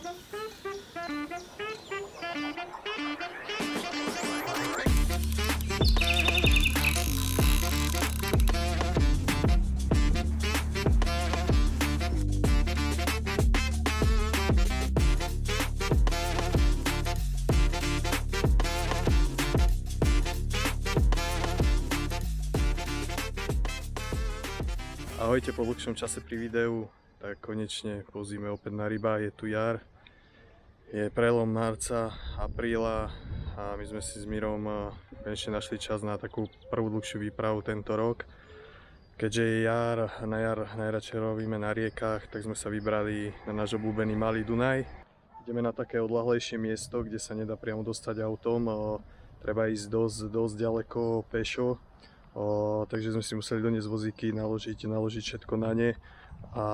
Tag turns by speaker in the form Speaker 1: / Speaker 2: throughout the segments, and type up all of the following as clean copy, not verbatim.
Speaker 1: Ahojte, po dlhšom čase pri videu, tak konečne po zime opäť na ryba, je tu jar, je prelom marca, apríla a my sme si s Mirom konečne našli čas na takú prvú dlhšiu výpravu tento rok. Keďže je jar, na jar najradšej robíme na riekach, tak sme sa vybrali na náš obľúbený Malý Dunaj. Ideme na také odľahlejšie miesto, kde sa nedá priamo dostať autom, treba ísť dosť ďaleko pešo. Takže sme si museli doniesť vozíky, naložiť všetko na ne a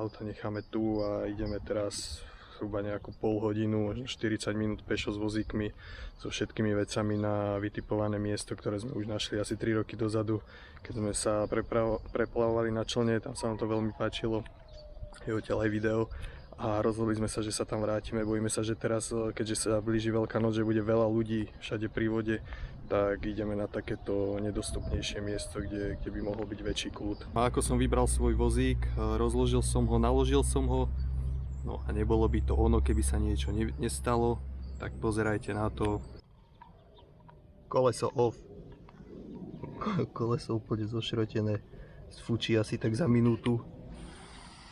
Speaker 1: auta necháme tu a ideme teraz zhruba nejakú pol hodinu, možno 40 minút pešo s vozíkmi, so všetkými vecami na vytipované miesto, ktoré sme už našli asi 3 roky dozadu, keď sme sa preplavovali na člne, tam sa nám to veľmi páčilo, je odtiaľ aj video. A rozhodli sme sa, že sa tam vrátime. Bojíme sa, že teraz, keďže sa blíži Veľká noc, že bude veľa ľudí všade pri vode, tak ideme na takéto nedostupnejšie miesto, kde by mohol byť väčší kľud. A ako som vybral svoj vozík, rozložil som ho, naložil som ho, no a nebolo by to ono, keby sa niečo nestalo, tak pozerajte na to. Koleso off. Koleso úplne zošrotené, sfučí asi tak za minútu.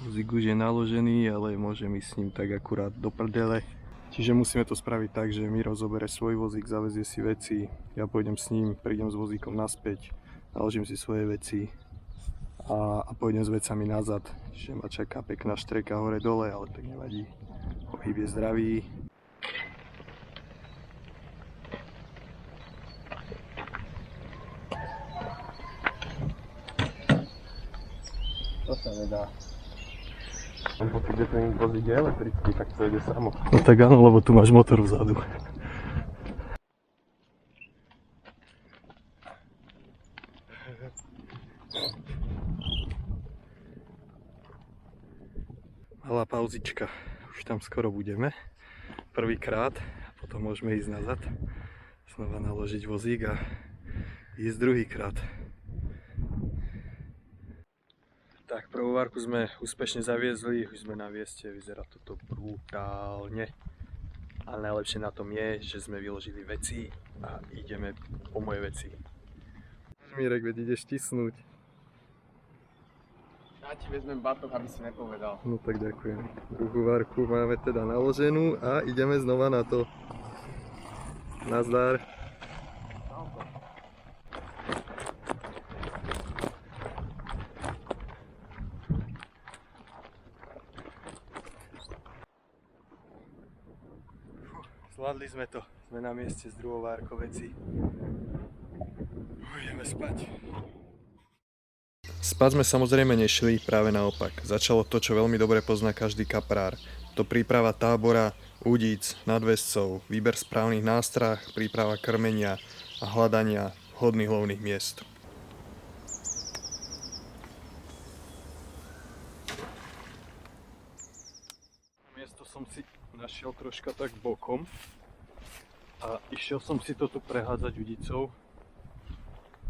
Speaker 1: Vozík už je naložený, ale môžem ísť s ním tak akurát do prdele. Čiže musíme to spraviť tak, že Miro zobere svoj vozík, zavezie si veci, ja pôjdem s ním, prídem s vozíkom naspäť, naložím si svoje veci a pôjdem s vecami nazad. Čiže ma čaká pekná štreka hore dole, ale tak nevadí. Pohyb je zdravý. To sa nedá. Mám pocit, že ten vozík je elektrický, tak to ide samo. No tak áno, lebo tu máš motor vzadu. Malá pauzička, už tam skoro budeme. Prvýkrát, a potom môžeme ísť nazad. Znova naložiť vozík a ísť druhýkrát. Tak, prvú várku sme úspešne zaviezli, už sme na mieste, vyzerá toto brutálne. Ale najlepšie na tom je, že sme vyložili veci a ideme po moje veci. Mirek, veď ideš tisnúť.
Speaker 2: Ja ti vezmem batoh, aby si nepovedal.
Speaker 1: No tak ďakujem. Druhú várku máme teda naloženú a ideme znova na to. Nazdar. Zvládli sme to, sme na mieste s druhou várkou veci. Ideme spať. Spať sme samozrejme nešli, práve naopak. Začalo to, čo veľmi dobre pozná každý kaprár. To príprava tábora, udíc, nadväzcov, výber správnych nástrah, príprava krmenia a hľadania vhodných lovných miest. Miesto som si našiel troška tak bokom a išiel som si to tu prehádzať udicou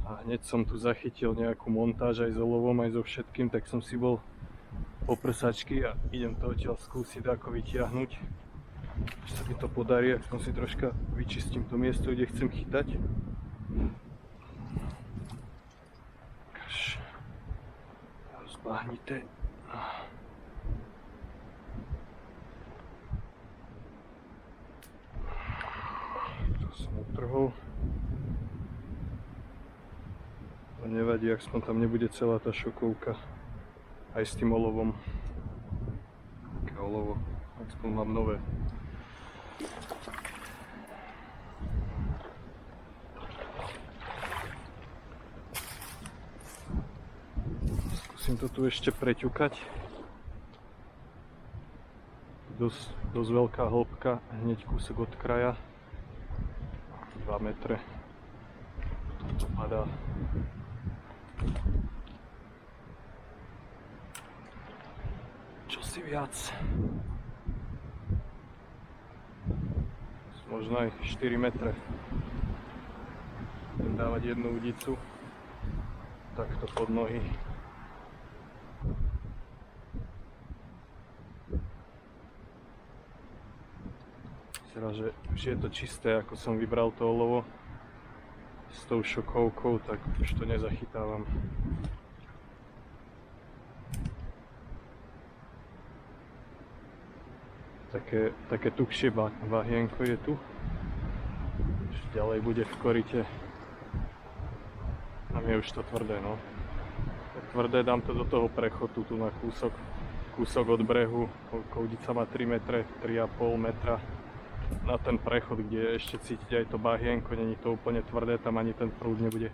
Speaker 1: a hneď som tu zachytil nejakú montáž aj s olovom, aj so všetkým, tak som si bol po prsačky a idem to odtiaľ skúsiť ako vytiahnuť. Až sa mi to podarí, ak som si troška vyčistím to miesto, kde chcem chytať. Rozbáhnite. Som utrhol. To nevadí, aspoň tam nebude celá tá šokovka. Aj s tým olovom. Také olovo, aspoň mám nové. Skúsim to tu ešte preťukať. Dosť veľká hĺbka, hneď kúsok od kraja. 2 metre. To padá. Čo si viac. možno aj 4 metre. Budem dávať jednu udicu takto pod nohy. Vyzerá, že už je to čisté, ako som vybral to olovo s tou šokovkou, tak už to nezachytávam. Také tukšie bahienko je tu. Už ďalej bude v korite. Tam je už to tvrdé, no. Tvrdé, dám to do toho prechodu tu na kúsok od brehu. Koudica má 3 metre, 3,5 metra. Na ten prechod, kde je ešte cítiť aj to bahienko, není to úplne tvrdé, tam ani ten prúd nebude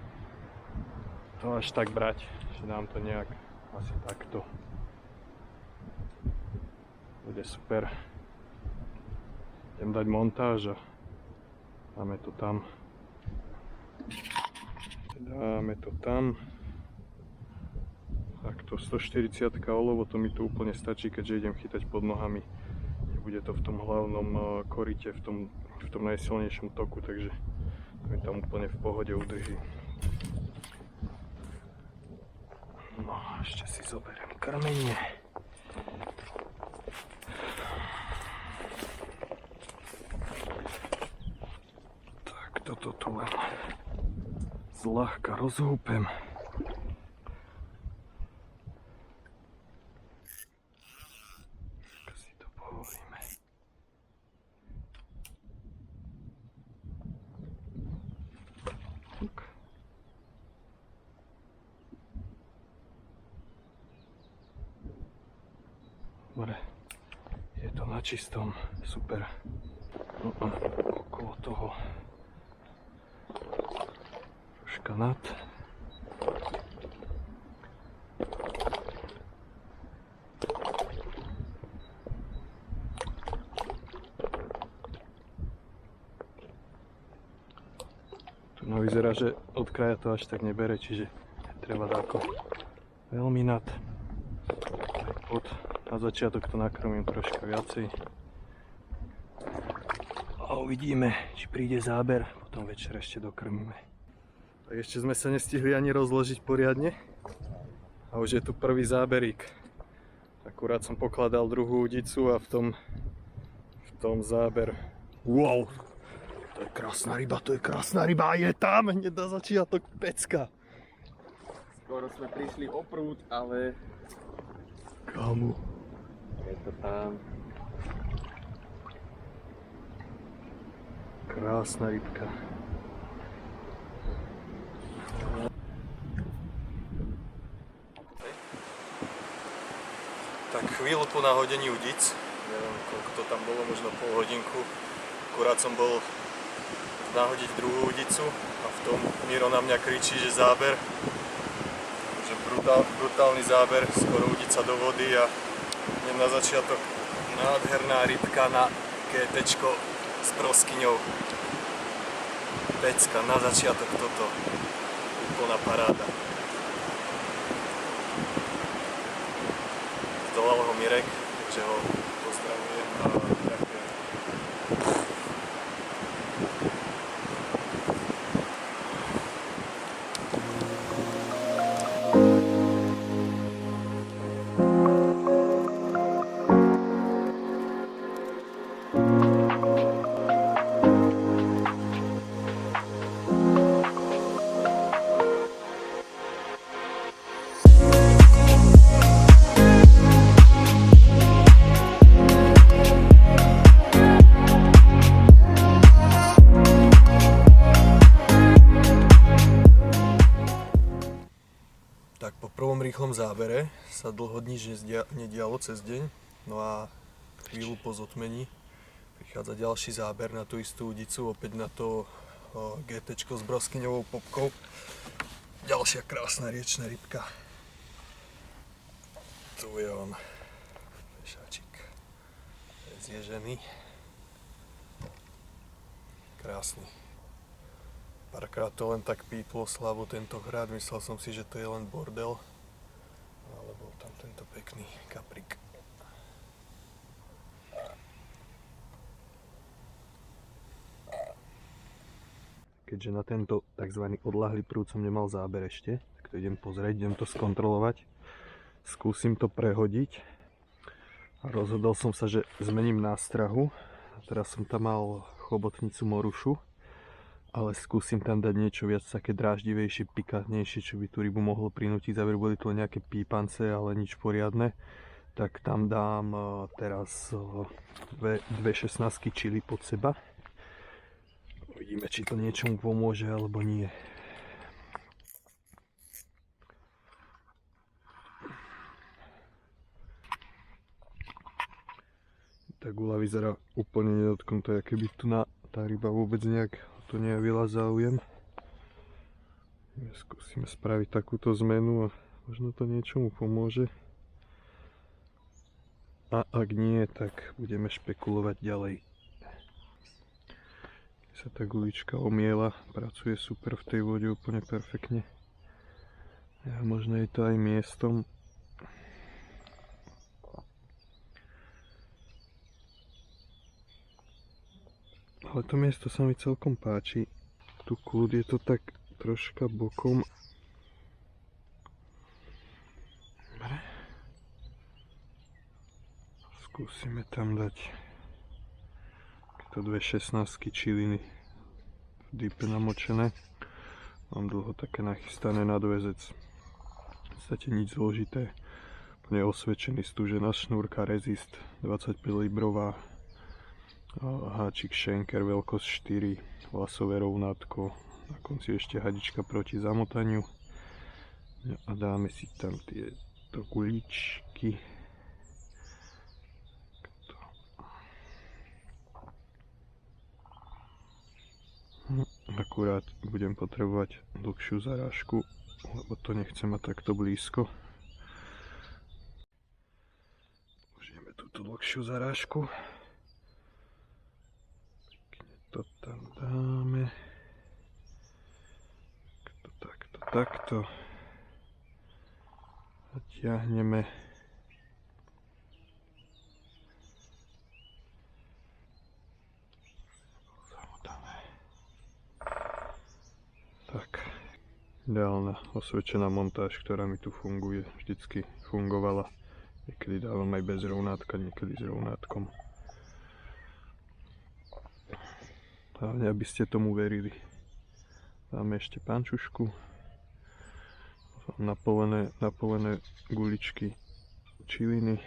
Speaker 1: to až tak brať, že dám to nejak asi takto. Bude super. Idem dať montáž a dáme to tam. Dáme to tam. Takto 140 olovo, to mi tu úplne stačí, keďže idem chytať pod nohami. Bude to v tom hlavnom korite, v tom najsilnejšom toku, takže to mi tam úplne v pohode udrží. No, ešte si zoberiem krmenie. Tak, toto tu len zľahka rozhúpem. Dobre, je to na čistom, super. No a okolo toho troška nad. Tu no vyzerá, že od kraja to až tak nebere, čiže treba dáko veľmi nad. Aj pod. Na začiatok to nakrmím troška viacej. A uvidíme, či príde záber, potom večer ešte dokrmíme. Tak ešte sme sa nestihli ani rozložiť poriadne. A už je tu prvý záberík. Akurát som pokladal druhú udicu a v tom záber. Wow! To je krásna ryba, je tam hneď na začiatok pecka.
Speaker 2: Skoro sme prišli o prúd, ale
Speaker 1: Kamu?
Speaker 2: je to tam.
Speaker 1: Krásna rybka. Tak chvíľu po nahodení udic, neviem koľko to tam bolo, možno pol hodinku. Akurát som bol nahodiť druhú udicu a v tom Miro na mňa kričí, že záber. Že brutálny záber, skoro udica do vody a na začiatok nádherná rybka na GTčko s proskyňou. Pecka, na začiatok toto. Úplná paráda. Zdolal ho Mirek, takže ho pozdravujem a ďakujem. Tak po prvom rýchlom zábere sa dlho nič nedialo cez deň, no a chvíľu po zotmení prichádza ďalší záber na tú istú udicu, opäť na to GTčko s broskyňovou popkou. Ďalšia krásna riečna rybka. Tu je on, fešáčik, zježený, krásny. Párkrát to len tak píplo slavu tentokrát, myslel som si, že to je len bordel, ale bol tam tento pekný kaprik. keďže na tento tzv. Odľahlý prúd som nemal záber ešte, tak to idem pozrieť, idem to skontrolovať. Skúsim to prehodiť. A rozhodol som sa, že zmením nástrahu. Teraz som tam mal chobotnicu morušu, ale skúsim tam dať niečo viac také dráždivejšie, pikantnejšie, čo by tú rybu mohlo prinútiť. Záver boli to nejaké pípance, ale nič poriadne. Tak tam dám teraz dve 16 čili pod seba. Uvidíme, či to niečomu pomôže alebo nie. Tá guľa vyzerá úplne nedotknutá, keby tu tá ryba vôbec nejak to nejavila záujem. Skúsime spraviť takúto zmenu a možno to niečomu pomôže. A ak nie, tak budeme špekulovať ďalej. Keď sa tá gulička omiela, pracuje super v tej vode úplne perfektne. A možno je to aj miestom. Ale to miesto sa mi celkom páči. Tu kľud je to tak troška bokom. Dobre. Skúsime tam dať takéto dve 16 čiliny v dýpe namočené. Mám dlho také nachystané nadväzec. V podstate nič zložité. Úplne osvedčený stúžená šnúrka Resist 25 librová. Háčik Schenker veľkosť 4, vlasové rovnátko, na konci ešte hadička proti zamotaniu. No a dáme si tam tieto guličky. Akurát budem potrebovať dlhšiu zarážku, lebo to nechcem mať takto blízko. Použijeme túto dlhšiu zarážku. To tam dáme. Takto. A ťahneme. Tak. Ideálna osvedčená montáž, ktorá mi tu funguje. Vždycky fungovala. Niekedy dávam aj bez rovnátka, niekedy s rovnátkom. Hlavne, aby ste tomu verili. Dáme ešte pančušku. Napolené guličky čiliny.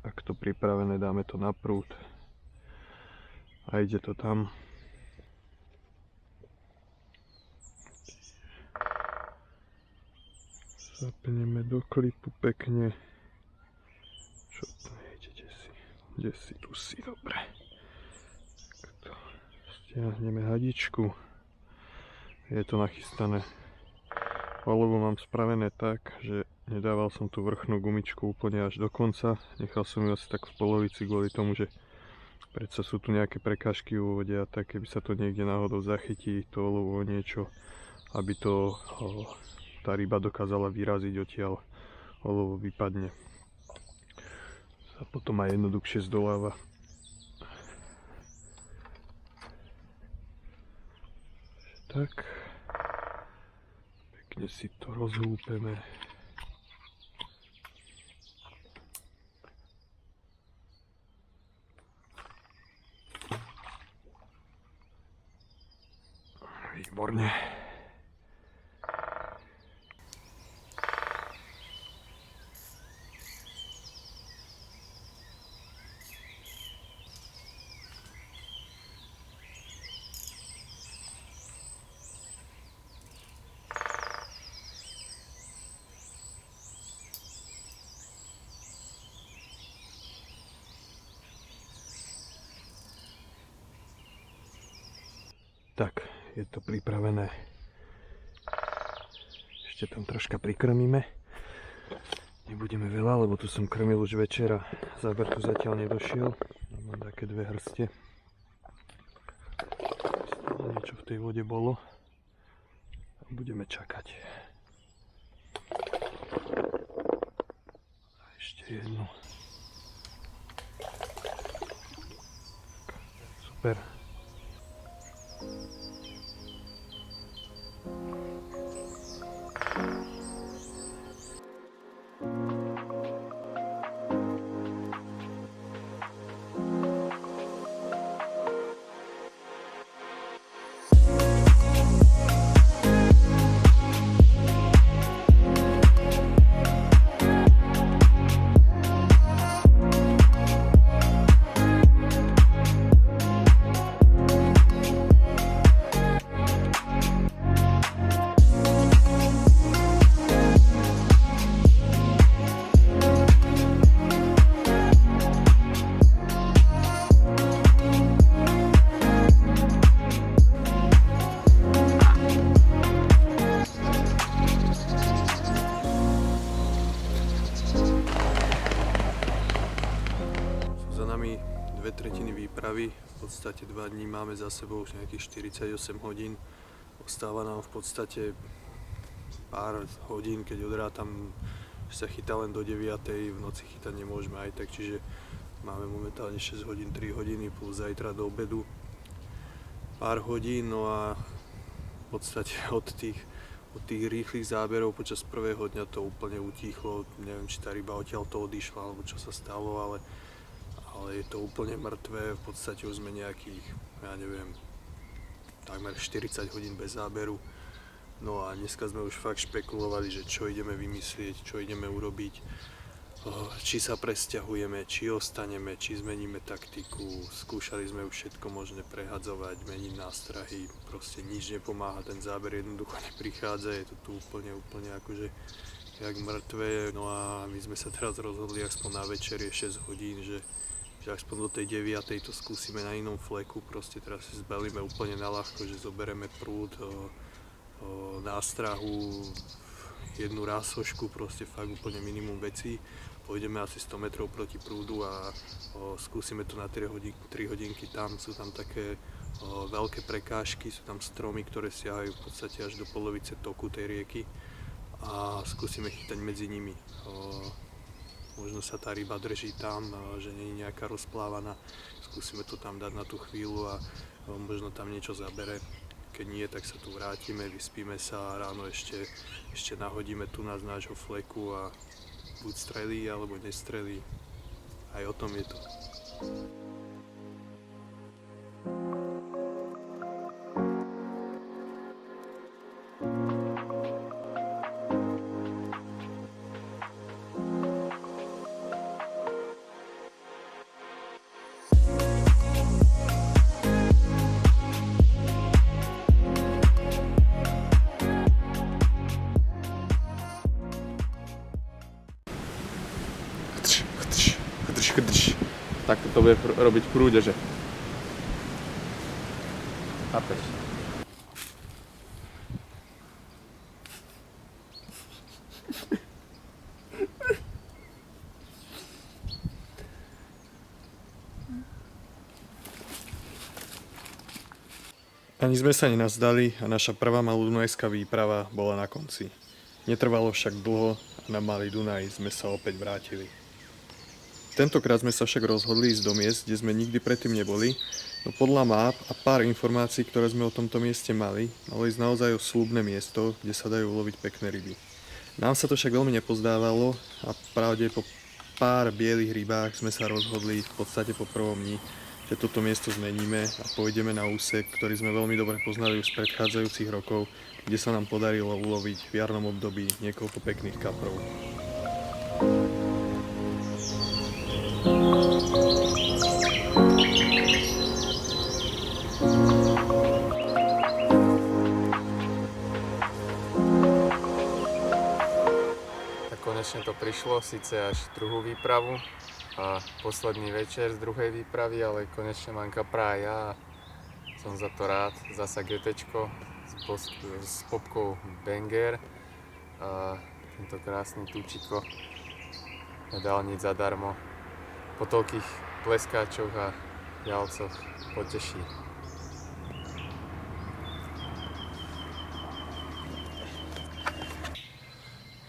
Speaker 1: Ak to pripravené, dáme to na prúd. A ide to tam. Zapneme do klipu pekne. Čo to nejde, desi, tu si, dobre. Stiahneme hadičku. Je to nachystané. Olovo mám spravené tak, že nedával som tú vrchnú gumičku úplne až do konca. Nechal som ju asi tak v polovici kvôli tomu, že predsa sú tu nejaké prekážky vo vode a tak, keby sa to niekde náhodou zachytí, to olovo niečo, aby to tá ryba dokázala vyraziť odtiaľ, olovo vypadne. A potom aj jednoduchšie zdoláva. Tak, pekne si to rozhúpeme. Výborne. Tak, je to pripravené. Ešte tam troška prikrmíme. Nebudeme veľa, lebo tu som krmil už večera. Záber tu zatiaľ nedošiel. Mám také 2 hrste. Niečo v tej vode bolo. A budeme čakať. A ešte jednu. Super. nami 2/3 výpravy, v podstate 2 dní máme za sebou už nejakých 48 hodín. Ostáva nám v podstate pár hodín, keď odrátam, že sa chytá len do 9, v noci chytať nemôžeme aj tak, čiže máme momentálne 6 hodín, 3 hodiny plus zajtra do obedu pár hodín, no a v podstate od tých rýchlych záberov počas prvého dňa to úplne utíchlo. Neviem, či tá ryba odtiaľ to odišla, alebo čo sa stalo, ale je to úplne mŕtvé. V podstate už sme nejakých, ja neviem, takmer 40 hodín bez záberu. No a dneska sme už fakt špekulovali, že čo ideme vymyslieť, čo ideme urobiť. Či sa presťahujeme, či ostaneme, či zmeníme taktiku. Skúšali sme už všetko možné prehadzovať, meniť nástrahy, proste nič nepomáha, ten záber jednoducho neprichádza, je to tu úplne akože jak mŕtve. No a my sme sa teraz rozhodli aspoň na večer je 6 hodín, že aspoň do tej 9 to skúsime na inom fleku, proste teraz si zbalíme úplne na ľahko, že zoberieme prúd, nástrahu, jednu rásošku, proste fakt úplne minimum vecí. Pôjdeme asi 100 metrov proti prúdu a skúsime to na 3 hodinky tam. Sú tam také veľké prekážky, sú tam stromy, ktoré siahajú v podstate až do polovice toku tej rieky a skúsime chytať medzi nimi. Možno sa tá ryba drží tam, že nie je nejaká rozplávaná. Skúsime to tam dať na tú chvíľu a možno tam niečo zabere. Keď nie, tak sa tu vrátime, vyspíme sa a ráno ešte nahodíme tu z nášho fleku a buď strelí alebo nestrelí. Aj o tom je to.
Speaker 2: Tak to bude robiť v prúde, že? Chápeš?
Speaker 1: Ani sme sa nenazdali a naša prvá malodunajská výprava bola na konci. Netrvalo však dlho a na Malý Dunaj sme sa opäť vrátili. Tentokrát sme sa však rozhodli ísť do miest, kde sme nikdy predtým neboli, no podľa map a pár informácií, ktoré sme o tomto mieste mali, malo ísť naozaj o sľubné miesto, kde sa dajú uloviť pekné ryby. Nám sa to však veľmi nepozdávalo a pravde po pár bielých rybách sme sa rozhodli v podstate po prvom dni, že toto miesto zmeníme a pôjdeme na úsek, ktorý sme veľmi dobre poznali už z predchádzajúcich rokov, kde sa nám podarilo uloviť v jarnom období niekoľko pekných kaprov.
Speaker 2: Konečne to prišlo, síce až druhú výpravu a posledný večer z druhej výpravy, ale konečne mám kapra aj ja a som za to rád. Zasa GTčko s popkou Banger a tento krásny tučiko nedal nič zadarmo. Po toľkých pleskáčoch a jalcoch poteší.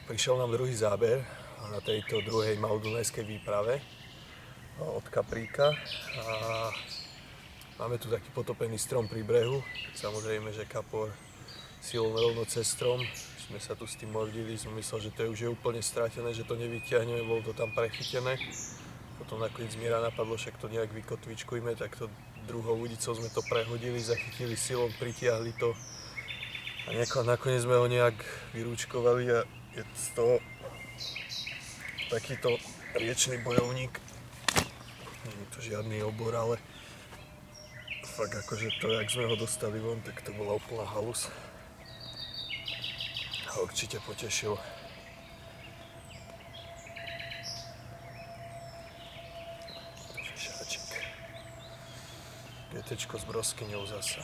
Speaker 1: Prišiel nám druhý záber na tejto druhej malodunajskej výprave od kapríka a máme tu taký potopený strom pri brehu. Samozrejme, že kapor silou rovno cez strom. Sme sa tu s tým mordili, som myslel, že to už je úplne stratené, že to nevyťahneme, bolo to tam prechytené. Potom nakoniec Mira napadlo, však to nejak vykotvičkujme, tak to druhou udicou sme to prehodili, zachytili silou, pritiahli to a nakoniec sme ho nejak vyrúčkovali a je z toho takýto riečny bojovník. Nie je to žiadny obor, ale fakt akože to, jak sme ho dostali von, tak to bola úplná halus. A určite potešil. Fešáčik. GTčko s broskyňou zasa.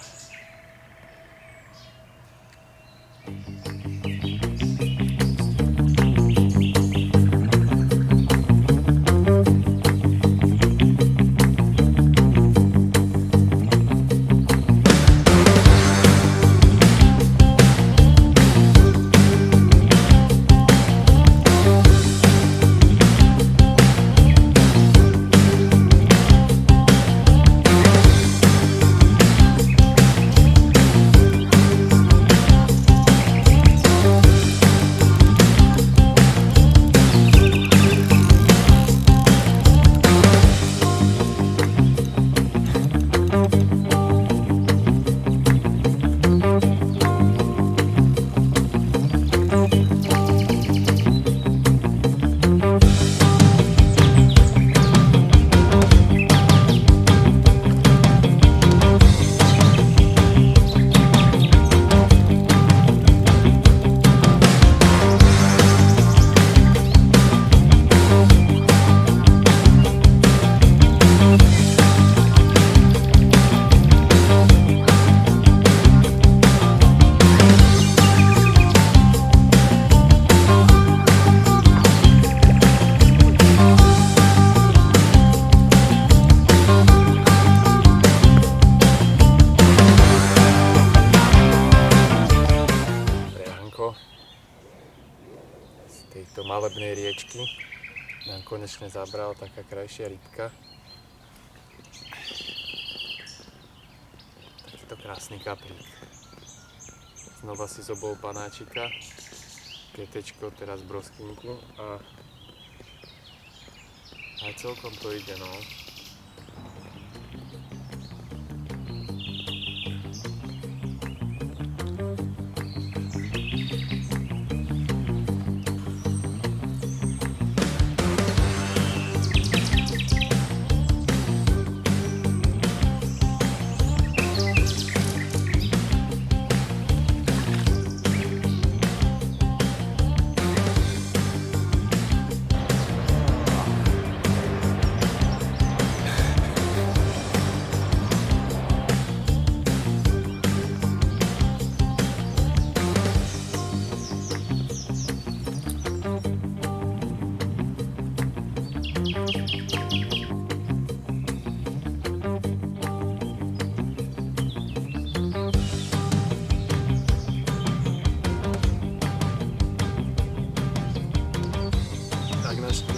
Speaker 2: malebnej riečky. Nám konečne zabral taká krajšia rybka. Takýto krásny kaprík. Znova si zobol panáčika, ketečko, teraz broskinku a aj celkom to ide, no.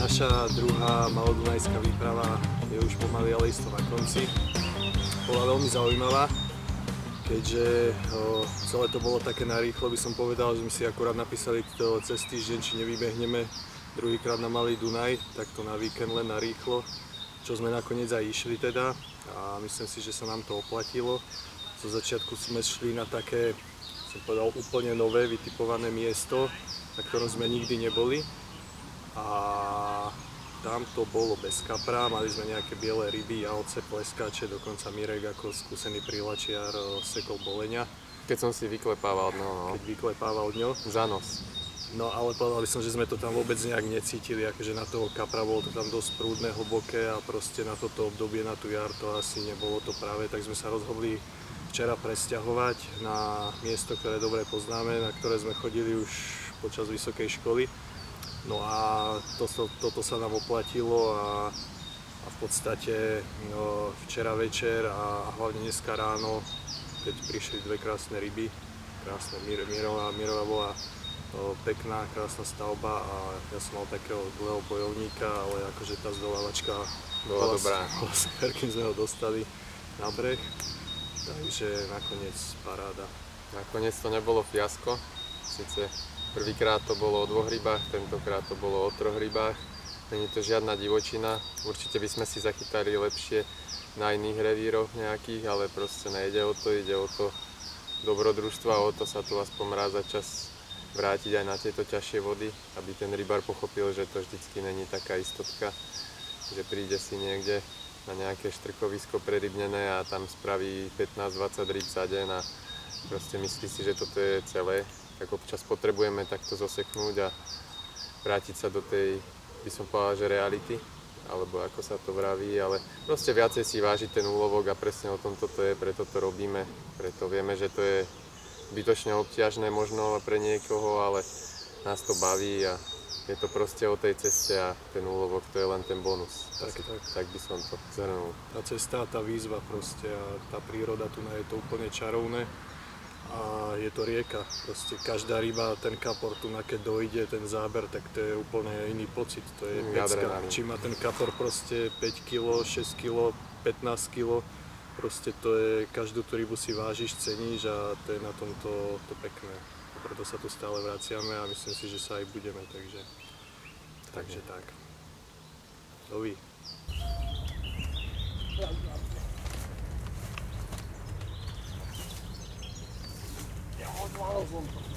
Speaker 1: Naša druhá malodunajská výprava je už pomaly, ale isto na konci. Bola veľmi zaujímavá, keďže celé to bolo také narýchlo, by som povedal, že sme si akurát napísali cez týždeň, či nevybehneme druhýkrát na Malý Dunaj, takto na víkend len narýchlo, čo sme nakoniec aj išli teda a myslím si, že sa nám to oplatilo. Zo začiatku sme šli na také, som povedal, úplne nové, vytipované miesto, na ktorom sme nikdy neboli. A tam to bolo bez kapra, mali sme nejaké biele ryby, jalovce, pleskače, dokonca Mirek ako skúsený prílačiar sekol boleňa.
Speaker 2: Keď som si vyklepával dno, no.
Speaker 1: Keď vyklepával dňo.
Speaker 2: Za nos.
Speaker 1: No ale povedal by som, že sme to tam vôbec nejak necítili, akože na toho kapra bolo to tam dosť prúdne, hlboké a proste na toto obdobie, na tú jar to asi nebolo to práve, tak sme sa rozhodli včera presťahovať na miesto, ktoré dobre poznáme, na ktoré sme chodili už počas vysokej školy. No a toto sa nám oplatilo a v podstate včera večer a hlavne dneska ráno, keď prišli dve krásne ryby, krásne Mirová bola pekná, krásna stavba a ja som mal takého dlhého bojovníka, ale akože tá zdolávačka
Speaker 2: bola dobrá.
Speaker 1: Bola super, keď sme ho dostali na breh, takže nakoniec paráda.
Speaker 2: Nakoniec to nebolo fiasko, síce prvýkrát to bolo o 2 rybách, tentokrát to bolo o 3 rybách. Není to žiadna divočina, určite by sme si zachytali lepšie na iných revíroch nejakých, ale proste nejde o to, ide o to dobrodružstvo a o to sa tu aspoň raz za čas vrátiť aj na tieto ťažšie vody, aby ten rybár pochopil, že to vždycky není taká istotka, že príde si niekde na nejaké štrkovisko prerybnené a tam spraví 15-20 rýb za deň a proste myslí si, že toto je celé. Tak občas potrebujeme takto zoseknúť a vrátiť sa do tej, by som povedal, že reality, alebo ako sa to vraví, ale proste viacej si vážiť ten úlovok a presne o tom toto je, preto to robíme, preto vieme, že to je zbytočne obťažné možno pre niekoho, ale nás to baví a je to proste o tej ceste a ten úlovok to je len ten bonus. Tak by som to zhrnul.
Speaker 1: Tá cesta, tá výzva proste a tá príroda tu je to úplne čarovné. A je to rieka, proste každá ryba, ten kapor tu, keď dojde ten záber, tak to je úplne iný pocit, to je pecka. Či má ten kapor proste 5 kg, 6 kg, 15 kg, proste to je, každú tú rybu si vážiš, ceníš a to je na tomto to pekné. A preto sa tu stále vraciame a myslím si, že sa aj budeme, takže tak. Dovi.
Speaker 3: Odvalil som to.